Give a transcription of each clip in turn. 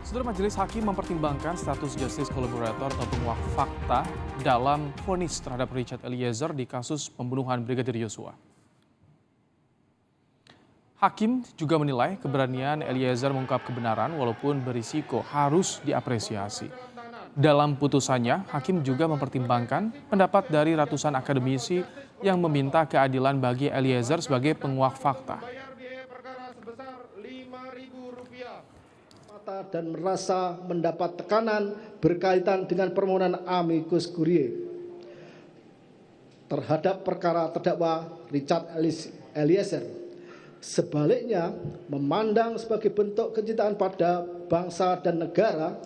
Saudara Majelis Hakim mempertimbangkan status justice collaborator atau penguak fakta dalam vonis terhadap Richard Eliezer di kasus pembunuhan Brigadir Yosua. Hakim juga menilai keberanian Eliezer mengungkap kebenaran walaupun berisiko harus diapresiasi. Dalam putusannya, Hakim juga mempertimbangkan pendapat dari ratusan akademisi yang meminta keadilan bagi Eliezer sebagai penguak fakta. Dan merasa mendapat tekanan berkaitan dengan permohonan amicus curiae terhadap perkara terdakwa Richard Eliezer. Sebaliknya, memandang sebagai bentuk kecintaan pada bangsa dan negara,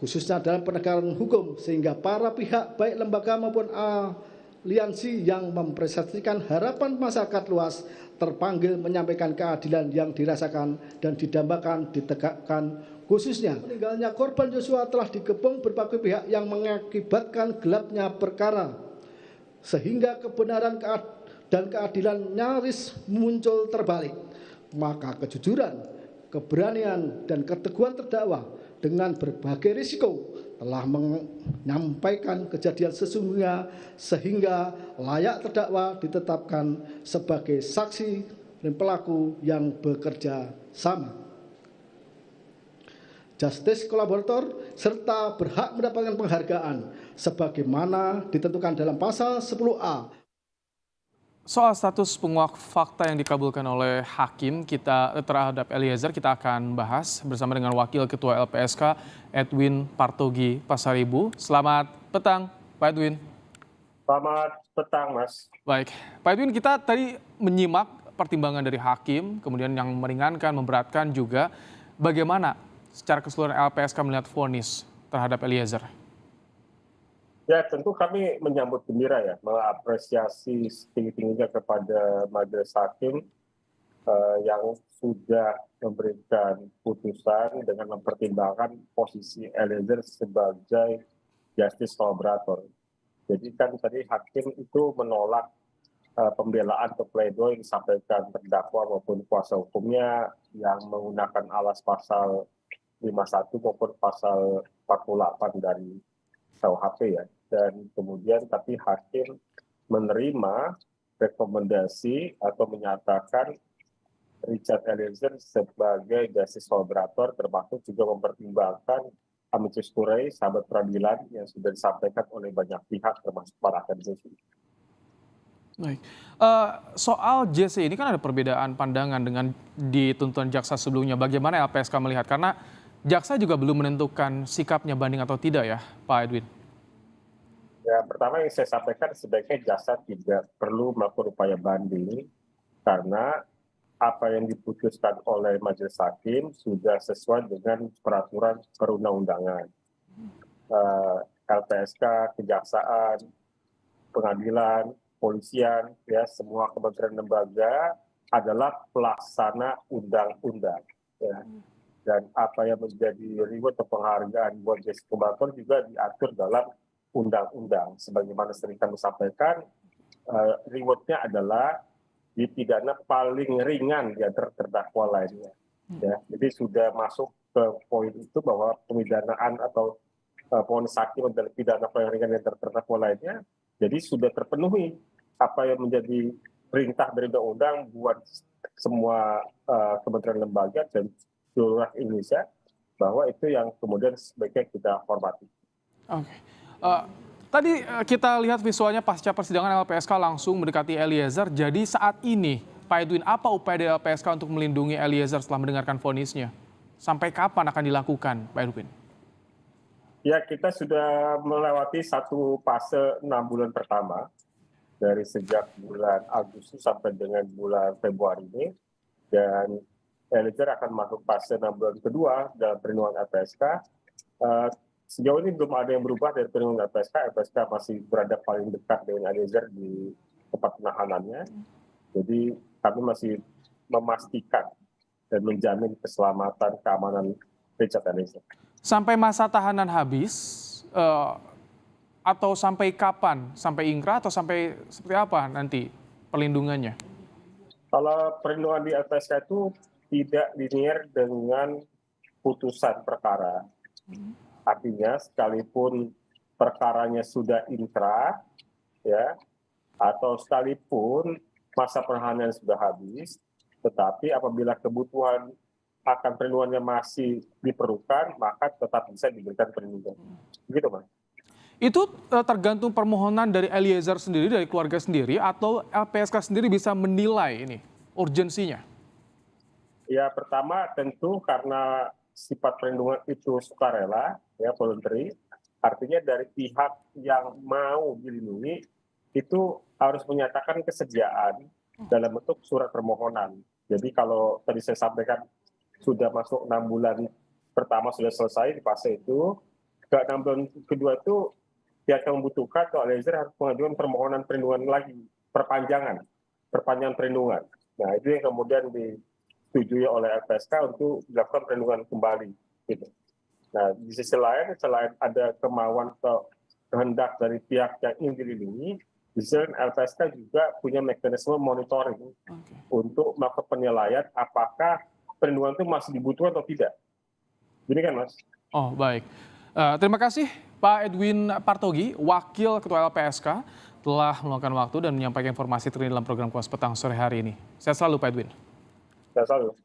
khususnya dalam penegakan hukum, sehingga para pihak baik lembaga maupun aliansi yang mempresentasikan harapan masyarakat luas terpanggil menyampaikan keadilan yang dirasakan dan didambakan ditegakkan, khususnya meninggalnya korban Yosua telah dikepung berbagai pihak yang mengakibatkan gelapnya perkara, sehingga kebenaran dan keadilan nyaris muncul terbalik. Maka kejujuran, keberanian, dan keteguhan terdakwa dengan berbagai risiko telah menyampaikan kejadian sesungguhnya sehingga layak terdakwa ditetapkan sebagai saksi dan pelaku yang bekerja sama. Justice collaborator serta berhak mendapatkan penghargaan sebagaimana ditentukan dalam pasal 10A. Soal status penguak fakta yang dikabulkan oleh Hakim terhadap Eliezer, kita akan bahas bersama dengan Wakil Ketua LPSK Edwin Partogi Pasaribu. Selamat petang, Pak Edwin. Selamat petang, Mas. Baik, Pak Edwin, kita tadi menyimak pertimbangan dari Hakim, kemudian yang meringankan, memberatkan juga. Bagaimana secara keseluruhan LPSK melihat vonis terhadap Eliezer? Ya, tentu kami menyambut gembira ya, mengapresiasi setinggi-tingginya kepada Majelis Hakim yang sudah memberikan putusan dengan mempertimbangkan posisi Eliezer sebagai justice collaborator. Jadi kan tadi Hakim itu menolak pembelaan atau pledoi yang disampaikan terdakwa maupun kuasa hukumnya yang menggunakan alas pasal 51 maupun pasal 48 dari KUHP ya. Dan kemudian tapi Hakim menerima rekomendasi atau menyatakan Richard Eliezer sebagai justice collaborator, termasuk juga mempertimbangkan amicus curiae sahabat peradilan yang sudah disampaikan oleh banyak pihak termasuk para akademisi. Baik, soal JC ini kan ada perbedaan pandangan dengan di tuntutan jaksa sebelumnya. Bagaimana LPSK melihat? Karena jaksa juga belum menentukan sikapnya banding atau tidak ya, Pak Edwin? Ya, pertama yang saya sampaikan sebaiknya jaksa tidak perlu melakukan upaya banding karena apa yang diputuskan oleh Majelis Hakim sudah sesuai dengan peraturan perundang-undangan. LPSK, kejaksaan, pengadilan, polisian, ya semua kementerian lembaga adalah pelaksana undang-undang. Ya. Dan apa yang menjadi reward atau penghargaan buat justice collaborator juga diatur dalam undang-undang. Sebagaimana sering kami sampaikan, rewardnya adalah dipidana paling ringan di antara terdakwa lainnya. Ya, jadi sudah masuk ke poin itu bahwa pemidanaan atau vonis hakim adalah pidana paling ringan di antara terdakwa lainnya. Jadi sudah terpenuhi apa yang menjadi perintah dari undang-undang buat semua kementerian lembaga dan seluruh Indonesia, bahwa itu yang kemudian sebaiknya kita hormati. Oke. Tadi kita lihat visualnya pasca persidangan LPSK langsung mendekati Eliezer. Jadi saat ini, Pak Edwin, apa upaya dari LPSK untuk melindungi Eliezer setelah mendengarkan vonisnya? Sampai kapan akan dilakukan, Pak Edwin? Ya, kita sudah melewati satu fase 6 bulan pertama, dari sejak bulan Agustus sampai dengan bulan Februari ini. Dan Eliezer akan masuk fase 6 bulan kedua dalam perlindungan LPSK. Sejauh ini belum ada yang berubah dari perlindungan LPSK. LPSK masih berada paling dekat dengan Eliezer di tempat penahanannya. Jadi kami masih memastikan dan menjamin keselamatan, keamanan Richard Eliezer. Sampai masa tahanan habis, atau sampai kapan? Sampai ingkrah atau sampai seperti apa nanti perlindungannya? Kalau perlindungan di LPSK itu tidak linear dengan putusan perkara. Artinya sekalipun perkaranya sudah inkrah, ya, atau sekalipun masa penahanan sudah habis, tetapi apabila kebutuhan akan perlindungannya masih diperlukan, maka tetap bisa diberikan perlindungan. Begitu, Mas. Itu tergantung permohonan dari Eliezer sendiri, dari keluarga sendiri, atau LPSK sendiri bisa menilai ini urgensinya? Ya, pertama tentu karena sifat perlindungan itu sukarela, ya, voluntary, artinya dari pihak yang mau dilindungi itu harus menyatakan kesediaan dalam bentuk surat permohonan. Jadi kalau tadi saya sampaikan sudah masuk 6 bulan pertama sudah selesai di fase itu, ke 6 bulan kedua itu pihak yang membutuhkan atau Eliezer harus mengajukan permohonan perlindungan lagi, perpanjangan perlindungan. Nah, itu yang kemudian disetujui oleh LPSK untuk dilakukan perlindungan kembali. Gitu. Nah, di sisi lain, selain ada kemauan atau kehendak dari pihak yang ingin dilindungi, di sisi lain LPSK juga punya mekanisme monitoring untuk melakukan penilaian apakah perlindungan itu masih dibutuhkan atau tidak. Gini kan, Mas? Oh, baik. Terima kasih Pak Edwin Partogi, Wakil Ketua LPSK, telah meluangkan waktu dan menyampaikan informasi terkini dalam program Kupas Petang sore hari ini. Sehat selalu Pak Edwin. Sehat selalu.